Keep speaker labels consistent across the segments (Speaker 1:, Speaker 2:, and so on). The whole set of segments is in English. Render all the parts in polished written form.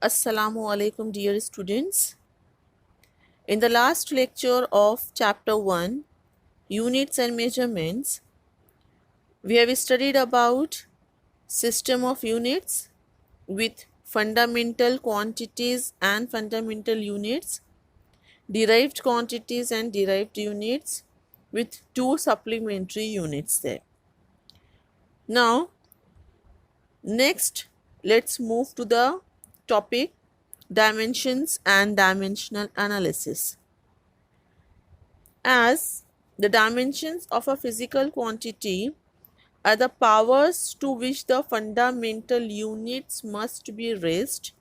Speaker 1: Assalamu alaikum, dear students. In the last lecture of chapter 1, Units and Measurements, we have studied about system of units with fundamental quantities and fundamental units, derived quantities and derived units with two supplementary units there. Now, next, let's move to the topic dimensions and dimensional analysis. As the dimensions of a physical quantity are the powers to which the fundamental units must be raised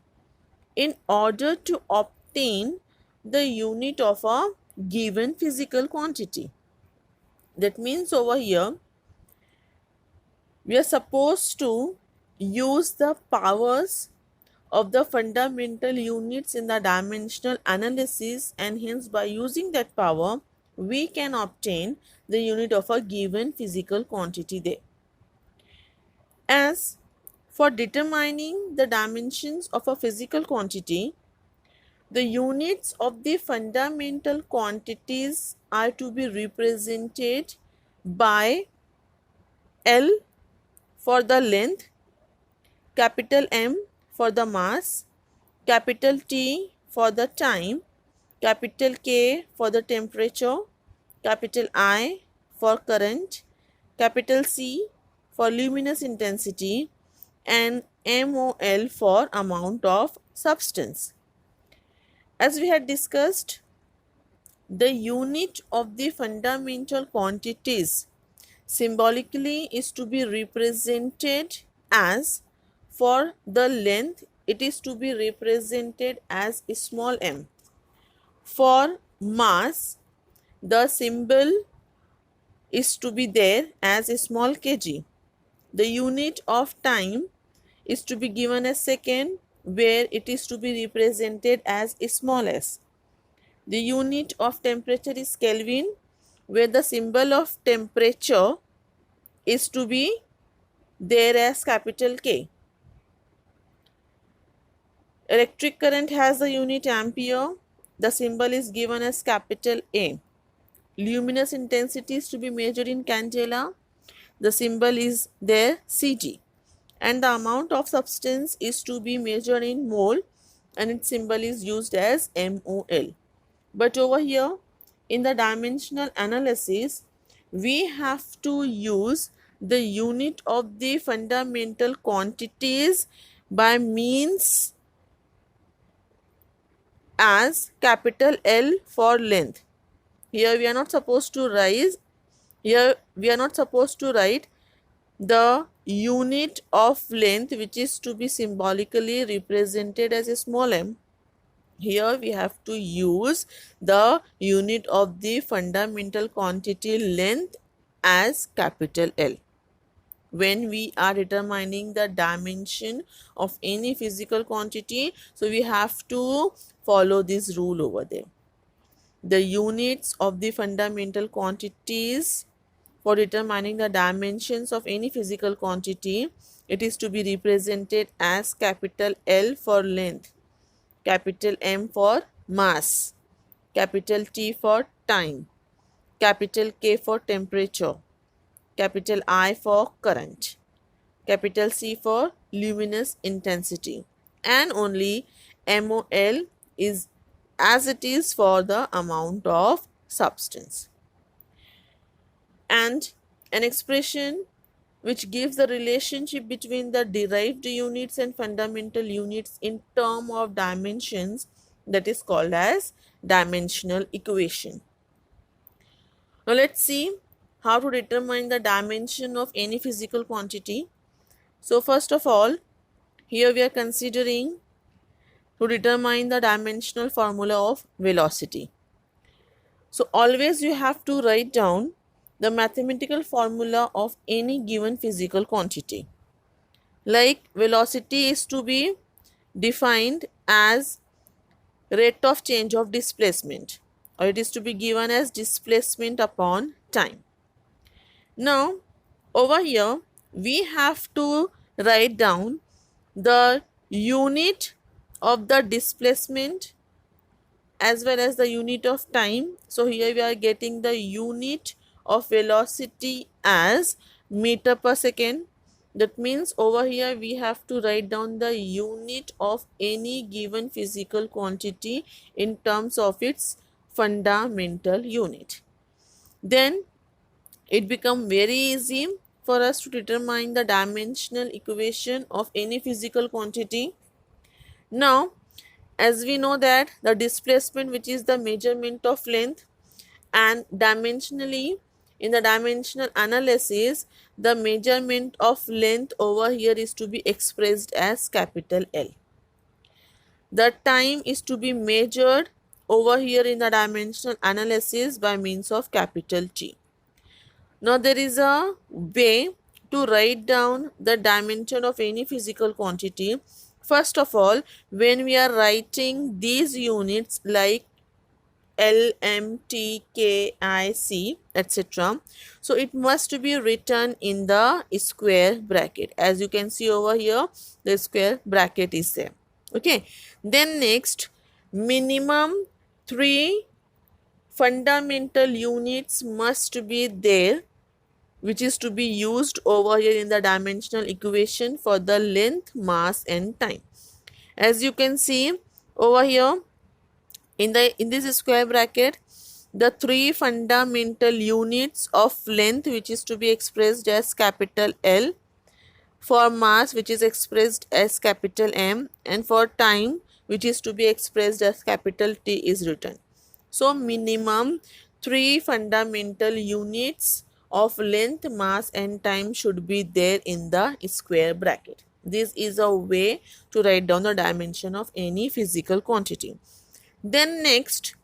Speaker 1: in order to obtain the unit of a given physical quantity. That means over here, we are supposed to use the powers of the fundamental units in the dimensional analysis, and hence by using that power we can obtain the unit of a given physical quantity there. As for determining the dimensions of a physical quantity, the units of the fundamental quantities are to be represented by L for the length, capital M for the mass, capital T for the time, capital K for the temperature, capital I for current, capital C for luminous intensity, and MOL for amount of substance. As we had discussed, the unit of the fundamental quantities symbolically is to be represented as, for the length it is to be represented as small m. For mass, the symbol is to be there as small kg. The unit of time is to be given as second, where it is to be represented as small s. The unit of temperature is Kelvin, where the symbol of temperature is to be there as capital K. Electric current has the unit ampere. The symbol is given as capital A. Luminous intensity is to be measured in candela. The symbol is there Cg. And the amount of substance is to be measured in mole, and its symbol is used as MOL. But over here in the dimensional analysis, we have to use the unit of the fundamental quantities by means as capital L for length. Here we are not supposed to write the unit of length, which is to be symbolically represented as a small m. Here we have to use the unit of the fundamental quantity length as capital L when we are determining the dimension of any physical quantity. So we have to follow this rule over there. The units of the fundamental quantities for determining the dimensions of any physical quantity, it is to be represented as capital L for length, capital M for mass, capital T for time, capital K for temperature, capital I for current, capital C for luminous intensity, and only MOL is as it is for the amount of substance. And an expression which gives the relationship between the derived units and fundamental units in term of dimensions, that is called as dimensional equation. Now let's see how to determine the dimension of any physical quantity. So first of all, here we are considering to determine the dimensional formula of velocity. So always you have to write down the mathematical formula of any given physical quantity. Like velocity is to be defined as rate of change of displacement, or it is to be given as displacement upon time. Now over here we have to write down the unit of the displacement as well as the unit of time. So here we are getting the unit of velocity as meter per second. That means over here we have to write down the unit of any given physical quantity in terms of its fundamental unit. Then it becomes very easy for us to determine the dimensional equation of any physical quantity. Now, as we know that the displacement, which is the measurement of length, and dimensionally in the dimensional analysis, the measurement of length over here is to be expressed as capital L. The time is to be measured over here in the dimensional analysis by means of capital T. Now there is a way to write down the dimension of any physical quantity. First of all, when we are writing these units like L, M, T, K, I, C, etc. So it must be written in the square bracket. As you can see over here, the square bracket is there. Okay. Then next, minimum 3 fundamental units must be there, which is to be used over here in the dimensional equation for the length, mass and time. As you can see over here, in this square bracket, the 3 fundamental units of length, which is to be expressed as capital L, for mass, which is expressed as capital M, and for time, which is to be expressed as capital T, is written. So minimum 3 fundamental units of length, mass and time should be there in the square bracket. This is a way to write down the dimension of any physical quantity. Then next,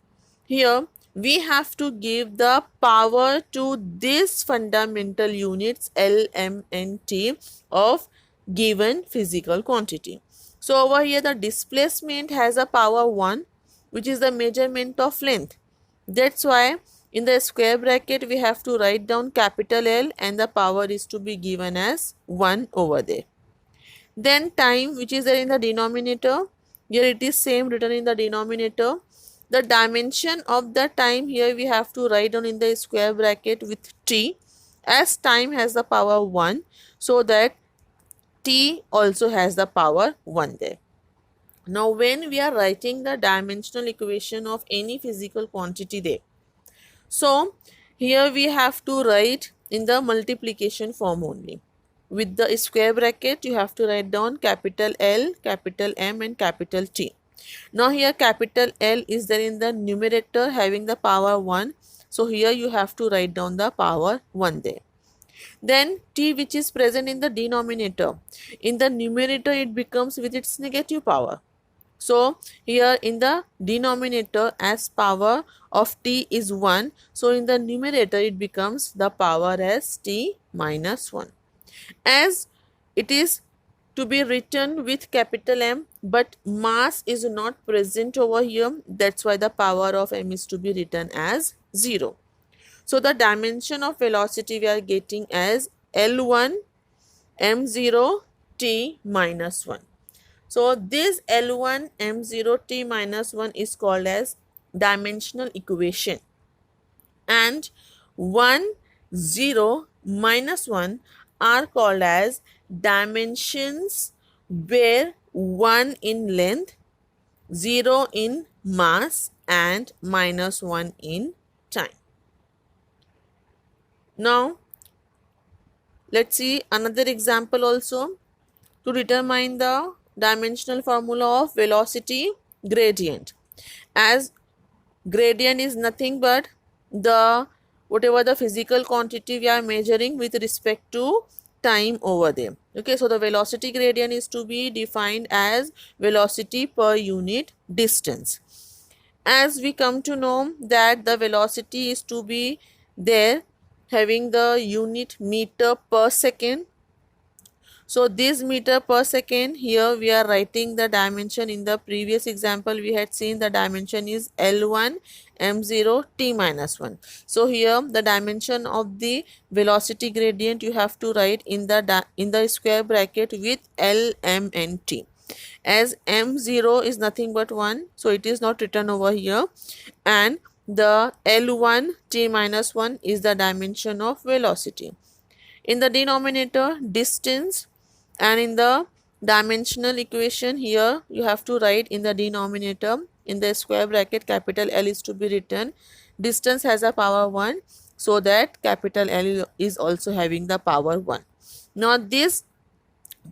Speaker 1: here we have to give the power to these fundamental units L, M and T of given physical quantity. So over here the displacement has a power 1, which is the measurement of length. That's why in the square bracket we have to write down capital L and the power is to be given as 1 over there. Then time, which is there in the denominator, here it is same written in the denominator. The dimension of the time here we have to write down in the square bracket with T, as time has the power 1, so that T also has the power 1 there. Now when we are writing the dimensional equation of any physical quantity there, so here we have to write in the multiplication form only. With the square bracket you have to write down capital L, capital M and capital T. Now here capital L is there in the numerator having the power 1. So here you have to write down the power 1 there. Then T, which is present in the denominator, in the numerator it becomes with its negative power. So here in the denominator, as power of T is 1, so in the numerator it becomes the power as T minus 1. As it is to be written with capital M, but mass is not present over here, that's why the power of M is to be written as 0. So the dimension of velocity we are getting as L1 m0 t minus 1. So this L1 m0 t minus 1 is called as dimensional equation, and 1, 0, minus 1 are called as dimensions, where 1 in length, 0 in mass and minus 1 in time. Now let's see another example also to determine the dimensional formula of velocity gradient. As gradient is nothing but the whatever the physical quantity we are measuring with respect to time over there. Okay, so the velocity gradient is to be defined as velocity per unit distance. As we come to know that the velocity is to be there having the unit meter per second. So this meter per second, here we are writing the dimension. In the previous example we had seen the dimension is L1 m0 t minus 1. So here the dimension of the velocity gradient you have to write in the square bracket with L, M and T. as m0 is nothing but 1, so it is not written over here, and the L1 t minus 1 is the dimension of velocity. In the denominator, distance, and in the dimensional equation here you have to write in the denominator, in the square bracket, capital L is to be written. Distance has a power 1, so that capital L is also having the power 1. Now this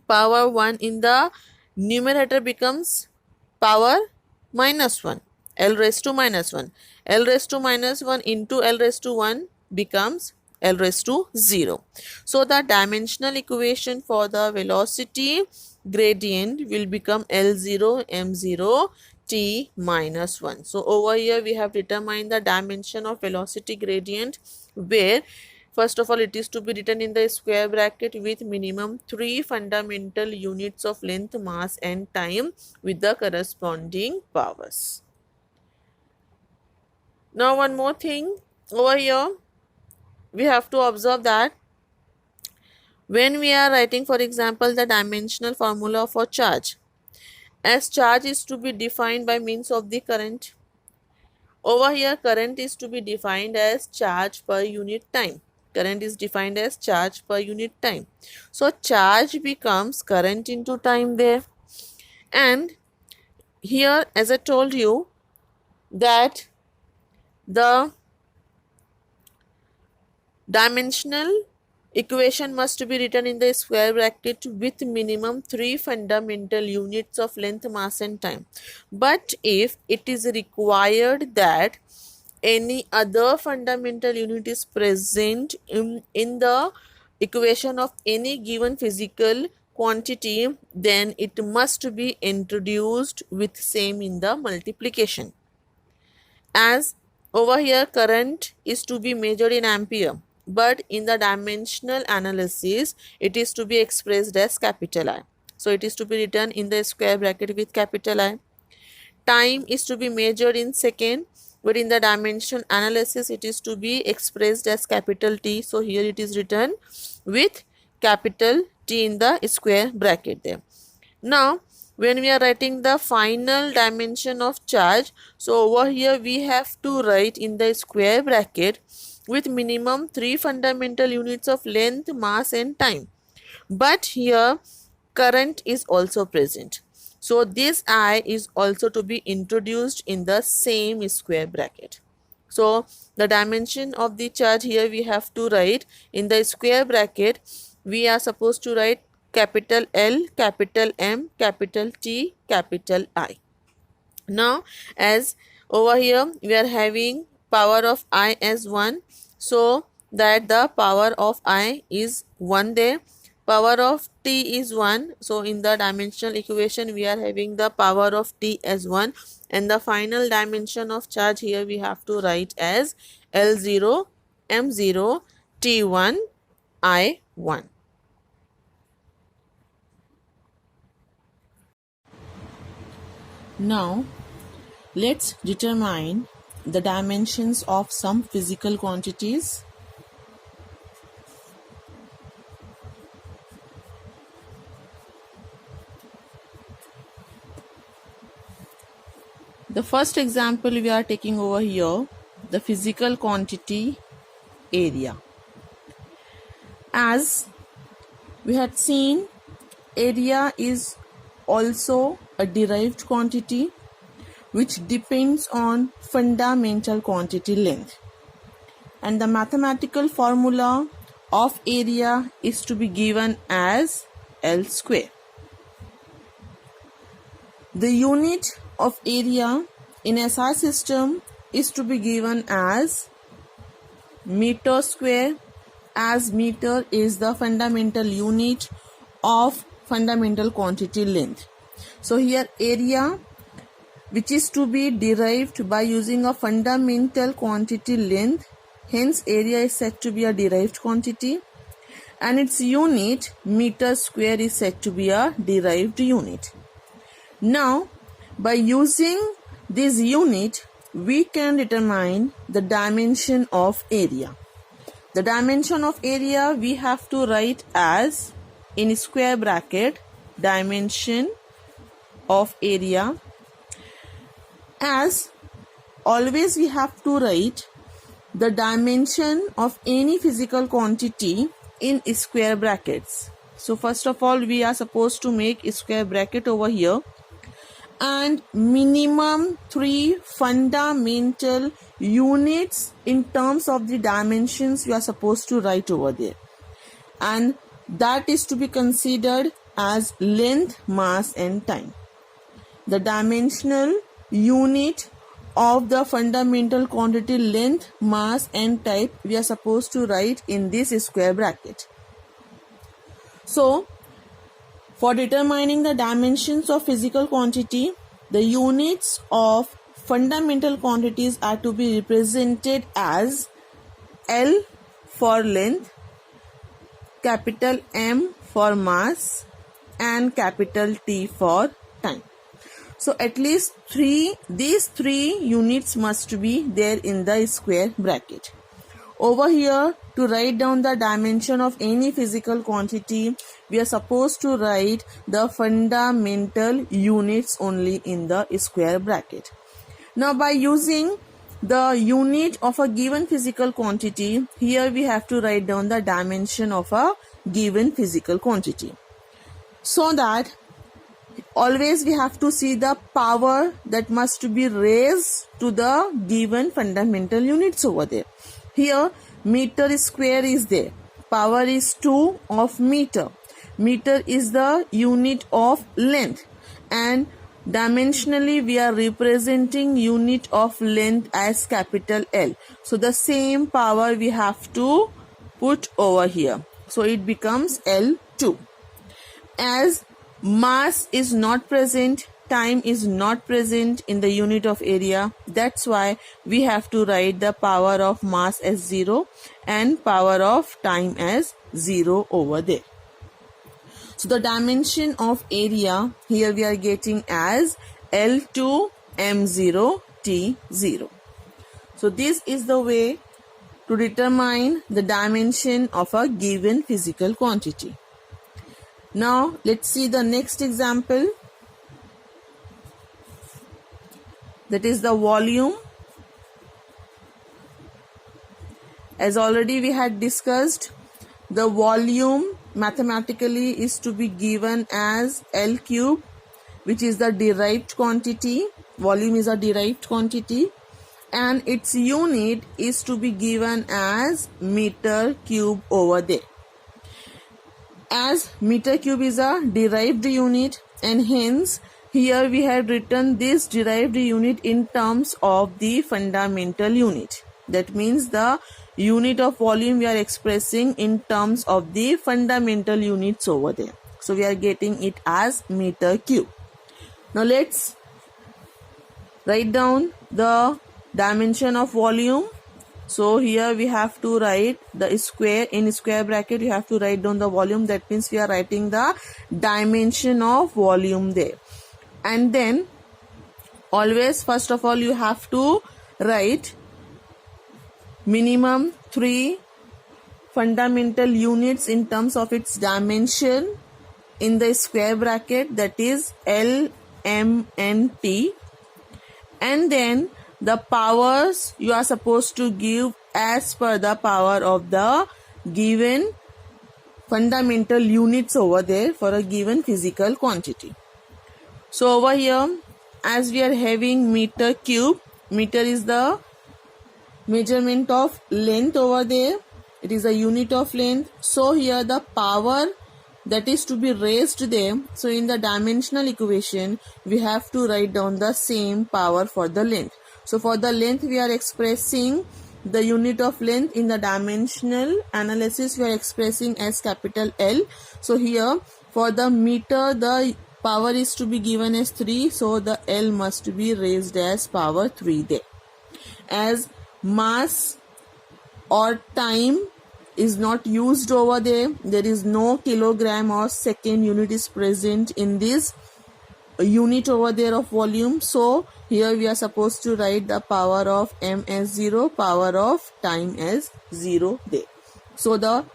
Speaker 1: power 1 in the numerator becomes power minus 1, L raised to minus 1. L raised to minus 1 into L raised to 1 becomes L raised to 0. So the dimensional equation for the velocity gradient will become L0 m0 t minus 1. So over here we have determined the dimension of velocity gradient, where first of all it is to be written in the square bracket with minimum 3 fundamental units of length, mass and time with the corresponding powers. Now one more thing over here, we have to observe that when we are writing, for example, the dimensional formula for charge, as charge is to be defined by means of the current. Over here current is to be defined as charge per unit time. Current is defined as charge per unit time. So charge becomes current into time there. And here, as I told you, that the dimensional equation must be written in the square bracket with minimum 3 fundamental units of length, mass and time. But if it is required that any other fundamental unit is present in the equation of any given physical quantity, then it must be introduced with same in the multiplication. As over here current is to be measured in ampere, but in the dimensional analysis it is to be expressed as capital I. So it is to be written in the square bracket with capital I. Time is to be measured in second, but in the dimensional analysis it is to be expressed as capital T. So here it is written with capital T in the square bracket there. Now when we are writing the final dimension of charge, so over here we have to write in the square bracket with minimum 3 fundamental units of length, mass and time. But here current is also present. So this I is also to be introduced in the same square bracket. So the dimension of the charge here we have to write in the square bracket. We are supposed to write capital L, capital M, capital T, capital I. Now as over here we are having power of I as 1, so that the power of I is 1 there. Power of T is 1, so in the dimensional equation we are having the power of T as 1, and the final dimension of charge here we have to write as L0 m0 T1 I1. Now let's determine the dimensions of some physical quantities. The first example we are taking over here, the physical quantity area. As we had seen, area is also a derived quantity which depends on fundamental quantity length, and the mathematical formula of area is to be given as L square. The unit of area in SI system is to be given as meter square, as meter is the fundamental unit of fundamental quantity length. So here area, which is to be derived by using a fundamental quantity length, hence area is said to be a derived quantity, and its unit meter square is said to be a derived unit. Now by using this unit we can determine the dimension of area. The dimension of area we have to write as in square bracket dimension of area. As always, we have to write the dimension of any physical quantity in square brackets. So first of all, we are supposed to make a square bracket over here, and minimum 3 fundamental units in terms of the dimensions you are supposed to write over there, and that is to be considered as length, mass and time. The dimensional unit of the fundamental quantity length, mass and type we are supposed to write in this square bracket. So for determining the dimensions of physical quantity, the units of fundamental quantities are to be represented as L for length, capital M for mass and capital T for time. So at least these three units must be there in the square bracket. Over here, to write down the dimension of any physical quantity, we are supposed to write the fundamental units only in the square bracket. Now by using the unit of a given physical quantity, here we have to write down the dimension of a given physical quantity. So that always we have to see the power that must be raised to the given fundamental units over there. Here meter square is there. Power is 2 of meter. Meter is the unit of length, and dimensionally we are representing unit of length as capital L. So the same power we have to put over here. So it becomes L2. As mass is not present, time is not present in the unit of area, that's why we have to write the power of mass as 0 and power of time as 0 over there. So the dimension of area here we are getting as L2 M0 T0. So this is the way to determine the dimension of a given physical quantity. Now let's see the next example. That is the volume. As already we had discussed, the volume mathematically is to be given as L cube, which is the derived quantity. Volume is a derived quantity, and its unit is to be given as meter cube over there. As meter cube is a derived unit, and hence here we have written this derived unit in terms of the fundamental unit. That means the unit of volume we are expressing in terms of the fundamental units over there. So we are getting it as meter cube. Now let's write down the dimension of volume. So here we have to write the square, in square bracket you have to write down the volume. That means we are writing the dimension of volume there. And then always first of all you have to write minimum 3 fundamental units in terms of its dimension in the square bracket, that is L, M and T. And then the powers you are supposed to give as per the power of the given fundamental units over there for a given physical quantity. So over here, as we are having meter cube, meter is the measurement of length over there. It is a unit of length. So here the power that is to be raised there. So in the dimensional equation, we have to write down the same power for the length. So for the length, we are expressing the unit of length in the dimensional analysis. We are expressing as capital L. So here for the meter, the power is to be given as 3. So the L must be raised as power 3 there. As mass or time is not used over there, there is no kilogram or second unit is present in this unit over there of volume. So here we are supposed to write the power of M as 0, power of time as 0 there. So the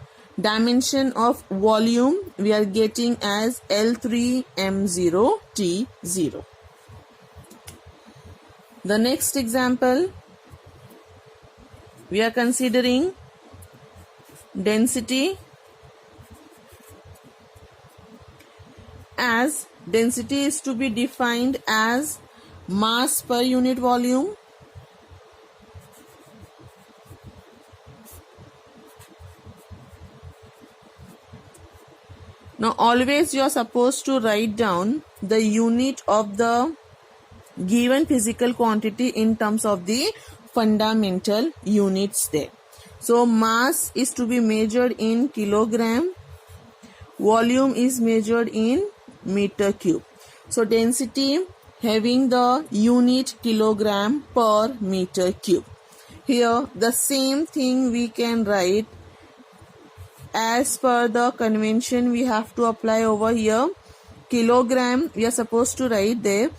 Speaker 1: dimension of volume we are getting as L3m0T0. The next example, we are considering density, as density is to be defined as mass per unit volume. Now always you are supposed to write down the unit of the given physical quantity in terms of the fundamental units there. So mass is to be measured in kilogram, volume is measured in meter cube. So density having the unit kilogram per meter cube. Here the same thing we can write as per the convention we have to apply over here. Kilogram we are supposed to write there.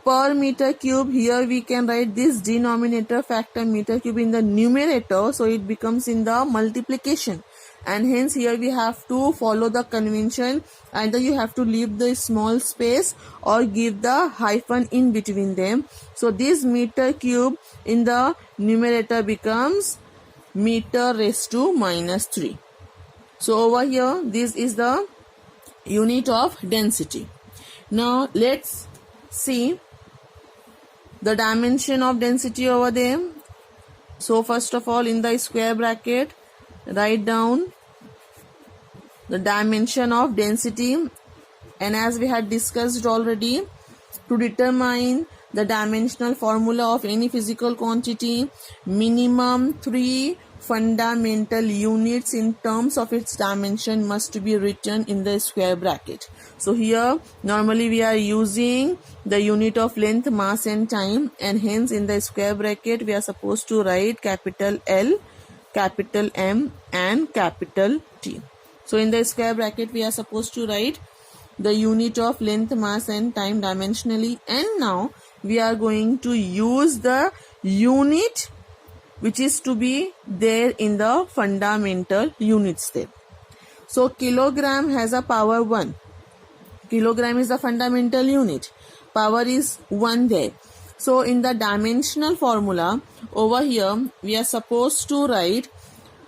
Speaker 1: Per meter cube, here we can write this denominator factor meter cube in the numerator, so it becomes in the multiplication, and hence here we have to follow the convention. Either you have to leave the small space or give the hyphen in between them. So this meter cube in the numerator becomes meter raised to minus 3. So over here this is the unit of density. Now let's see the dimension of density over there. So first of all, in the square bracket write down the dimension of density, and as we had discussed already, to determine the dimensional formula of any physical quantity, minimum 3 fundamental units in terms of its dimension must be written in the square bracket. So here normally we are using the unit of length, mass and time, and hence in the square bracket we are supposed to write capital L, capital M and capital T. So in the square bracket we are supposed to write the unit of length, mass and time dimensionally, and now we are going to use the unit which is to be there in the fundamental units there. So kilogram has a power 1. Kilogram is the fundamental unit. Power is 1 there. So in the dimensional formula over here we are supposed to write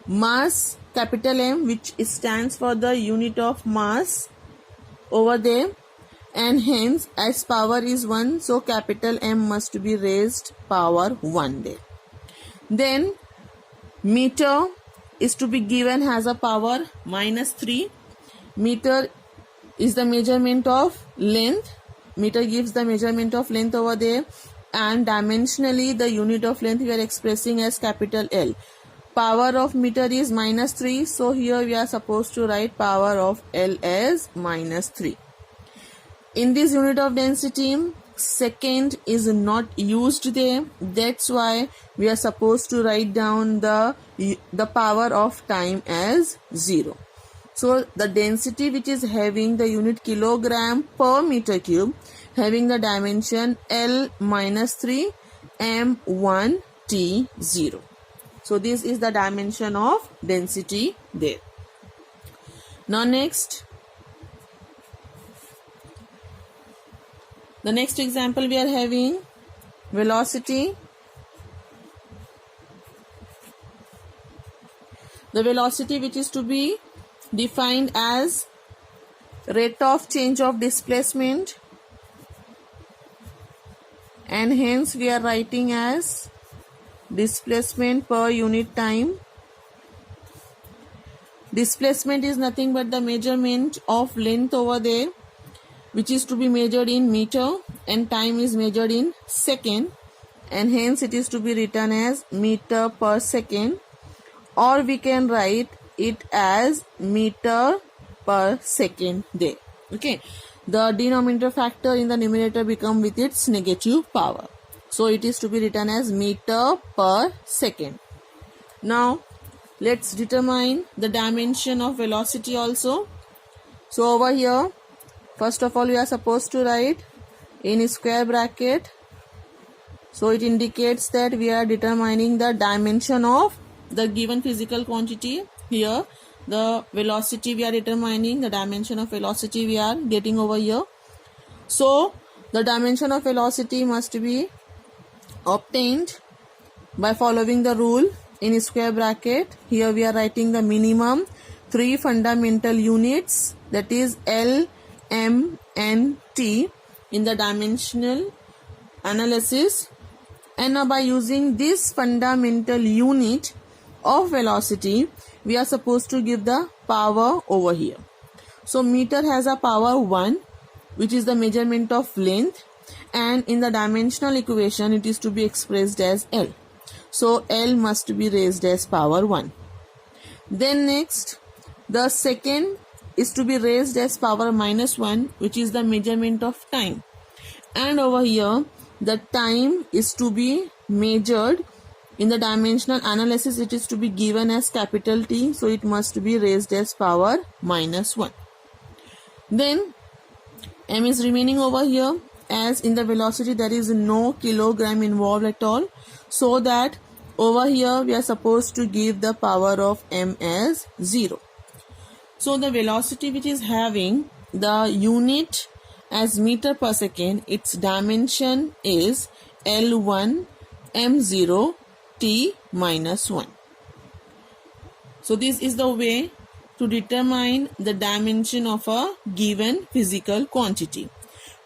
Speaker 1: mass capital M, which stands for the unit of mass over there, and hence as power is 1, so capital M must be raised power 1 there. Then meter is to be given has a power minus 3. Meter is the measurement of length. Meter gives the measurement of length over there, and dimensionally the unit of length we are expressing as capital L. Power of meter is minus 3, so here we are supposed to write power of L as minus 3. In this unit of density, second is not used there, that's why we are supposed to write down the power of time as 0. So the density which is having the unit kilogram per meter cube, having the dimension L minus 3 M1 T0. So this is the dimension of density there. Now next, the next example we are having velocity. The velocity which is to be defined as rate of change of displacement, and hence we are writing as displacement per unit time. Displacement is nothing but the measurement of length over there, which is to be measured in meter, and time is measured in second, and hence it is to be written as meter per second, or we can write it as meter per second there. Okay, the denominator factor in the numerator become with its negative power, so it is to be written as meter per second. Now let's determine the dimension of velocity also. So over here, first of all we are supposed to write in square bracket, so it indicates that we are determining the dimension of the given physical quantity. Here the velocity we are determining, the dimension of velocity we are getting over here. So the dimension of velocity must be obtained by following the rule in square bracket. Here we are writing the minimum 3 fundamental units, that is L, M, N, T in the dimensional analysis. And now by using this fundamental unit of velocity, we are supposed to give the power over here. So meter has a power 1, which is the measurement of length, and in the dimensional equation it is to be expressed as L. So L must be raised as power 1. Then next, the second is to be raised as power minus 1, which is the measurement of time. And over here, the time is to be measured in the dimensional analysis. It is to be given as capital T, so it must be raised as power minus 1. Then M is remaining over here, as in the velocity there is no kilogram involved at all, so that over here we are supposed to give the power of M as 0. So the velocity which is having the unit as meter per second, its dimension is L1 M0 T minus 1. So this is the way to determine the dimension of a given physical quantity,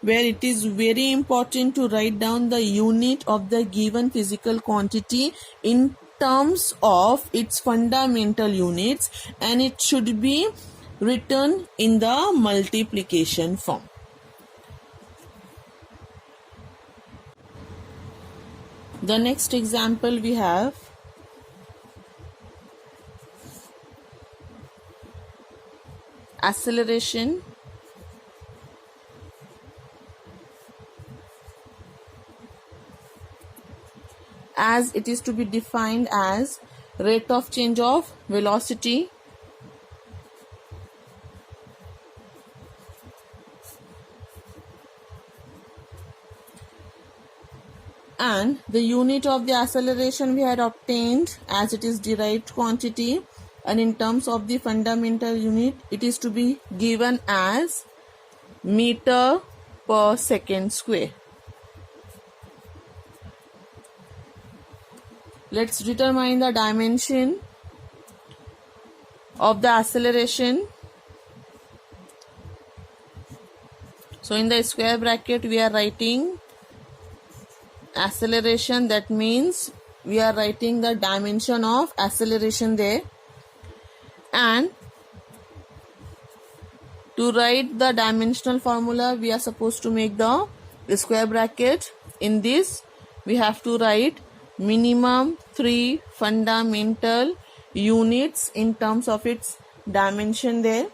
Speaker 1: where it is very important to write down the unit of the given physical quantity in terms of its fundamental units, and it should be written in the multiplication form. The next example we have acceleration. As it is to be defined as rate of change of velocity and the unit of the acceleration we had obtained as it is derived quantity, and in terms of the fundamental unit it is to be given as meter per second square. Let's determine the dimension of the acceleration. So in the square bracket we are writing acceleration, that means we are writing the dimension of acceleration there, and to write the dimensional formula we are supposed to make the square bracket. In this we have to write minimum 3 fundamental units in terms of its dimension there.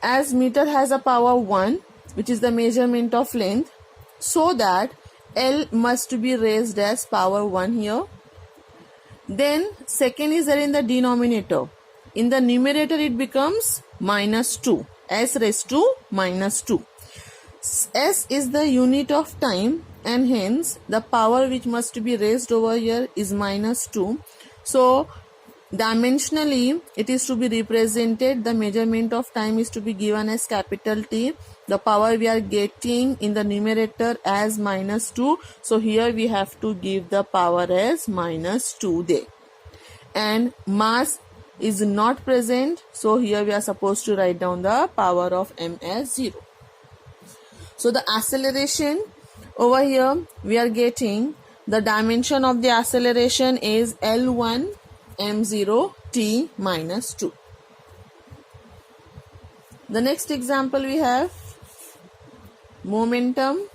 Speaker 1: As meter has a power 1, which is the measurement of length, so that L must be raised as power 1 here. Then second is there in the denominator. In the numerator it becomes minus 2, s raised to minus 2. S is the unit of time, and hence the power which must be raised over here is minus 2. So dimensionally it is to be represented, the measurement of time is to be given as capital T, the power we are getting in the numerator as minus 2, so here we have to give the power as minus 2 there. And mass is not present, so here we are supposed to write down the power of M as 0. So the acceleration over here we are getting, the dimension of the acceleration is L1 M0 T minus 2. The next example we have momentum.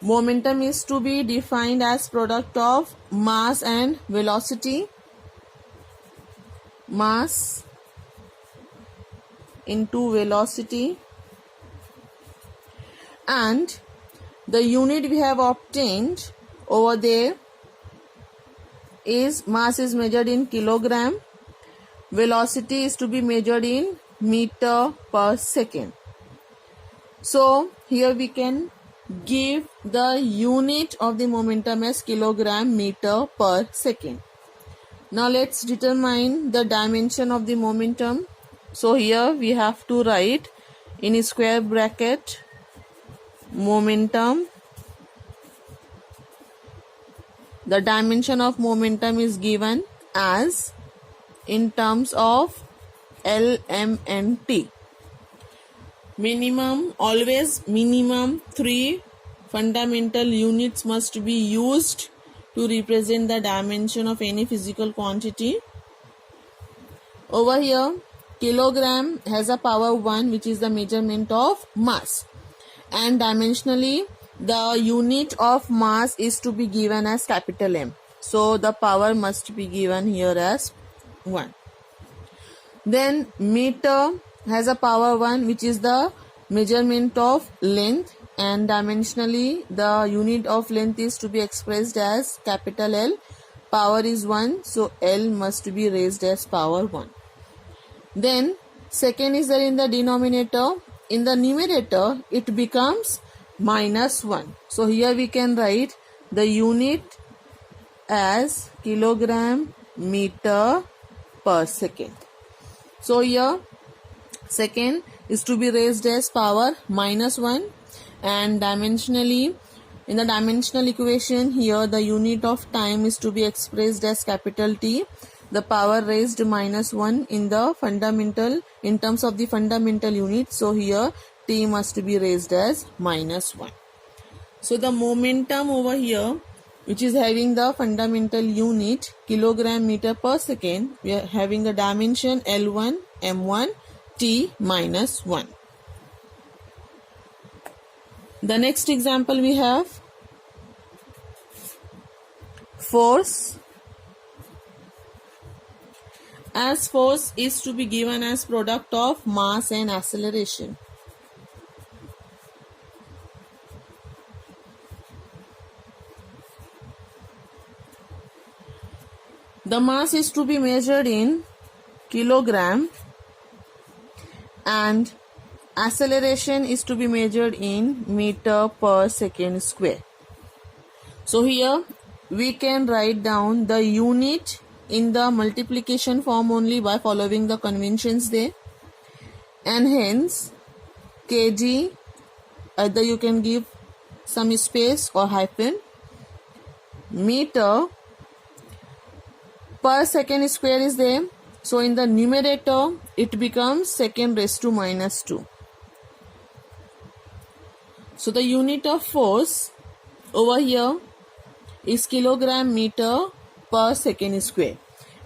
Speaker 1: Momentum is to be defined as product of mass and velocity. Mass into velocity, and the unit we have obtained over there is mass is measured in kilogram, velocity is to be measured in meter per second. So here we can give the unit of the momentum as kilogram meter per second. Now let's determine the dimension of the momentum. So here we have to write in a square bracket momentum. The dimension of momentum is given as in terms of L, M and T. Always minimum 3 fundamental units must be used to represent the dimension of any physical quantity. Over here, kilogram has a power 1, which is the measurement of mass, and dimensionally the unit of mass is to be given as capital M. So the power must be given here as 1. Then meter has a power 1, which is the measurement of length, and dimensionally the unit of length is to be expressed as capital L. Power is 1, so L must be raised as power 1. Then second is there in the denominator. In the numerator it becomes -1. So here we can write the unit as kilogram meter per second. So here second is to be raised as power -1, and dimensionally in the dimensional equation here the unit of time is to be expressed as capital T. The power raised -1 in the fundamental in terms of the fundamental unit. So here T must be raised as -1. So the momentum over here, which is having the fundamental unit kilogram meter per second, we are having the dimension L1 M1 T -1. The next example we have force. As force is to be given as product of mass and acceleration. The mass is to be measured in kilogram and acceleration is to be measured in meter per second square. So here we can write down the unit in the multiplication form only by following the conventions there, and hence kg, either you can give some space or hyphen, meter per second square is there. So in the numerator it becomes second raised to -2. So the unit of force over here is kilogram meter per second square,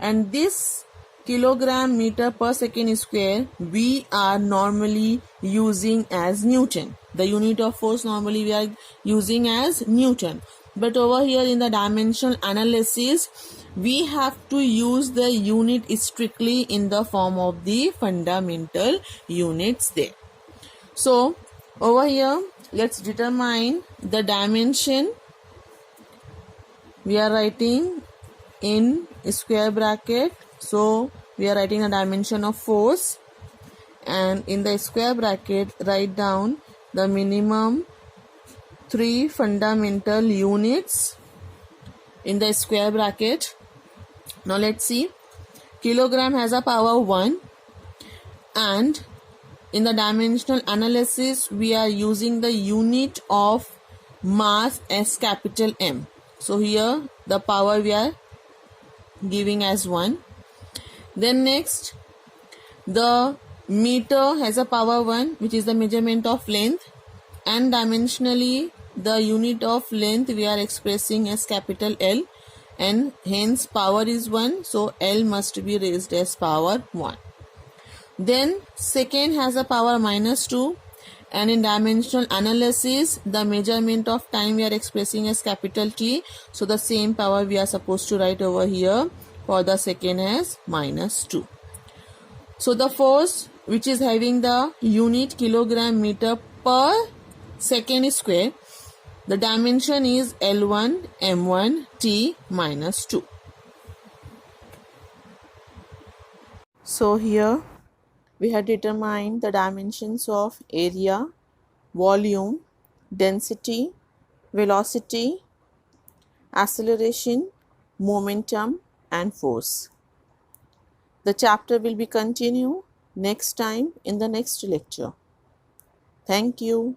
Speaker 1: and this kilogram meter per second square we are normally using as Newton. The unit of force normally we are using as Newton, but over here in the dimensional analysis we have to use the unit strictly in the form of the fundamental units there. So over here let's determine the dimension. We are writing in square bracket, so we are writing a dimension of force, and in the square bracket write down the minimum 3 fundamental units in the square bracket. Now let's see, kilogram has a power 1, and in the dimensional analysis we are using the unit of mass as capital M. So here the power we are giving as 1. Then next, the meter has a power 1, which is the measurement of length, and dimensionally the unit of length we are expressing as capital L, and hence power is 1, so L must be raised as power 1. Then second has a power -2, and in dimensional analysis the measurement of time we are expressing as capital T, so the same power we are supposed to write over here for the second as -2. So the force which is having the unit kilogram meter per second square, the dimension is L1 M1 T -2. So here we have determined the dimensions of area, volume, density, velocity, acceleration, momentum, and force. The chapter will be continued next time in the next lecture. Thank you.